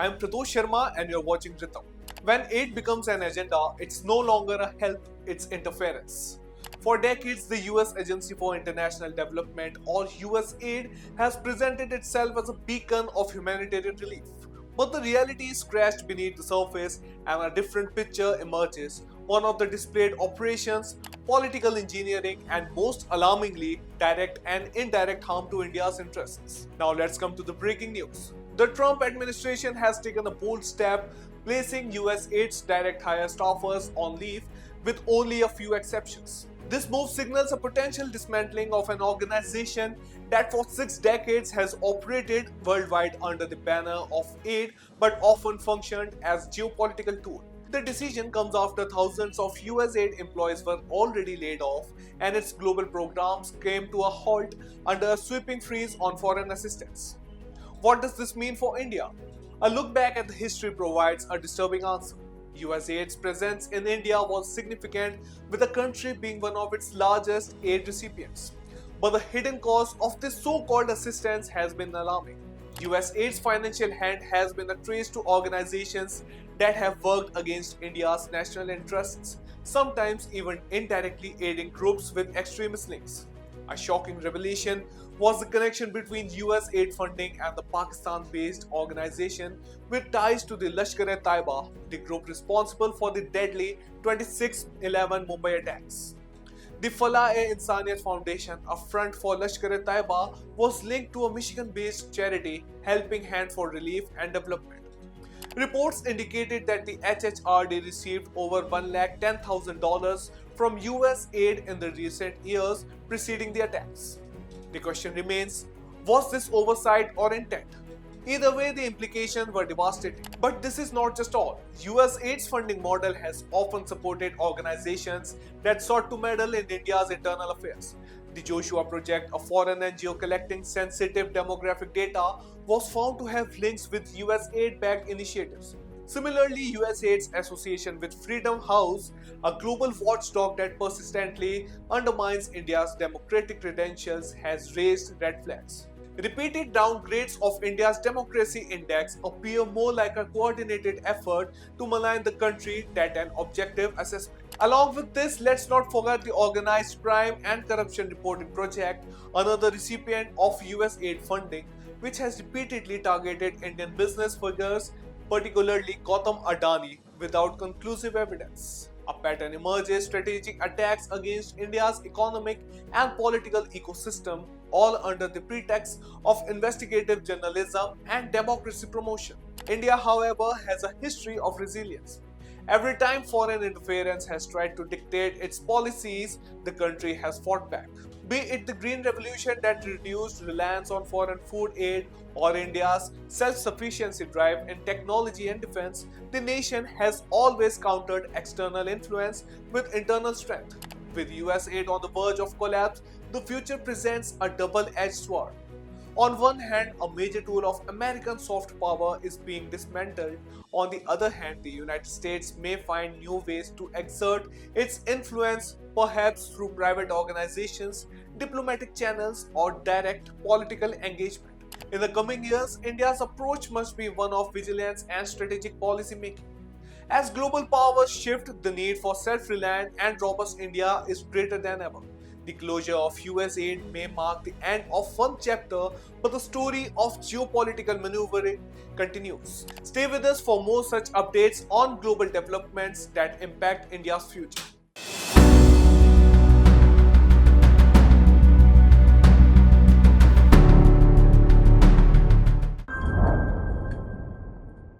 I'm Pradosh Sharma and you're watching Ritam. When aid becomes an agenda, it's no longer a help, it's interference. For decades, the US Agency for International Development, or USAID, has presented itself as a beacon of humanitarian relief. But the reality is crashed beneath the surface and a different picture emerges. One of the displayed operations, political engineering, and most alarmingly, direct and indirect harm to India's interests. Now let's come to the breaking news. The Trump administration has taken a bold step, placing USAID's direct hire staffers on leave with only a few exceptions. This move signals a potential dismantling of an organization that for 6 decades has operated worldwide under the banner of aid but often functioned as geopolitical tool. The decision comes after thousands of USAID employees were already laid off and its global programs came to a halt under a sweeping freeze on foreign assistance. What does this mean for India? A look back at the history provides a disturbing answer. USAID's presence in India was significant, with the country being one of its largest aid recipients. But the hidden cost of this so-called assistance has been alarming. USAID's financial hand has been traced to organizations that have worked against India's national interests, sometimes even indirectly aiding groups with extremist links. A shocking revelation was the connection between US aid funding and the Pakistan-based organization with ties to the Lashkar-e-Taiba, the group responsible for the deadly 26/11 Mumbai attacks. The Falah-e-Insaniat Foundation, a front for Lashkar-e-Taiba, was linked to a Michigan-based charity Helping Hand for Relief and Development. Reports indicated that the HHRD received over $110,000 from US aid in the recent years preceding the attacks. The question remains, was this oversight or intent? Either way, the implications were devastating. But this is not just all. USAID's funding model has often supported organizations that sought to meddle in India's internal affairs. The Joshua Project, a foreign NGO collecting sensitive demographic data, was found to have links with USAID-backed initiatives. Similarly, USAID's association with Freedom House, a global watchdog that persistently undermines India's democratic credentials, has raised red flags. Repeated downgrades of India's democracy index appear more like a coordinated effort to malign the country than an objective assessment. Along with this, let's not forget the Organized Crime and Corruption Reporting Project, another recipient of USAID funding, which has repeatedly targeted Indian business figures, particularly Gautam Adani, without conclusive evidence. A pattern emerges: strategic attacks against India's economic and political ecosystem, all under the pretext of investigative journalism and democracy promotion. India, however, has a history of resilience. Every time foreign interference has tried to dictate its policies, the country has fought back. Be it the Green Revolution that reduced reliance on foreign food aid or India's self-sufficiency drive in technology and defense, the nation has always countered external influence with internal strength. With US aid on the verge of collapse, the future presents a double-edged sword. On one hand, a major tool of American soft power is being dismantled. On the other hand, the United States may find new ways to exert its influence, perhaps through private organizations, diplomatic channels, or direct political engagement. In the coming years, India's approach must be one of vigilance and strategic policy making. As global powers shift, the need for self-reliant and robust India is greater than ever. The closure of USAID may mark the end of one chapter, but the story of geopolitical maneuvering continues. Stay with us for more such updates on global developments that impact India's future.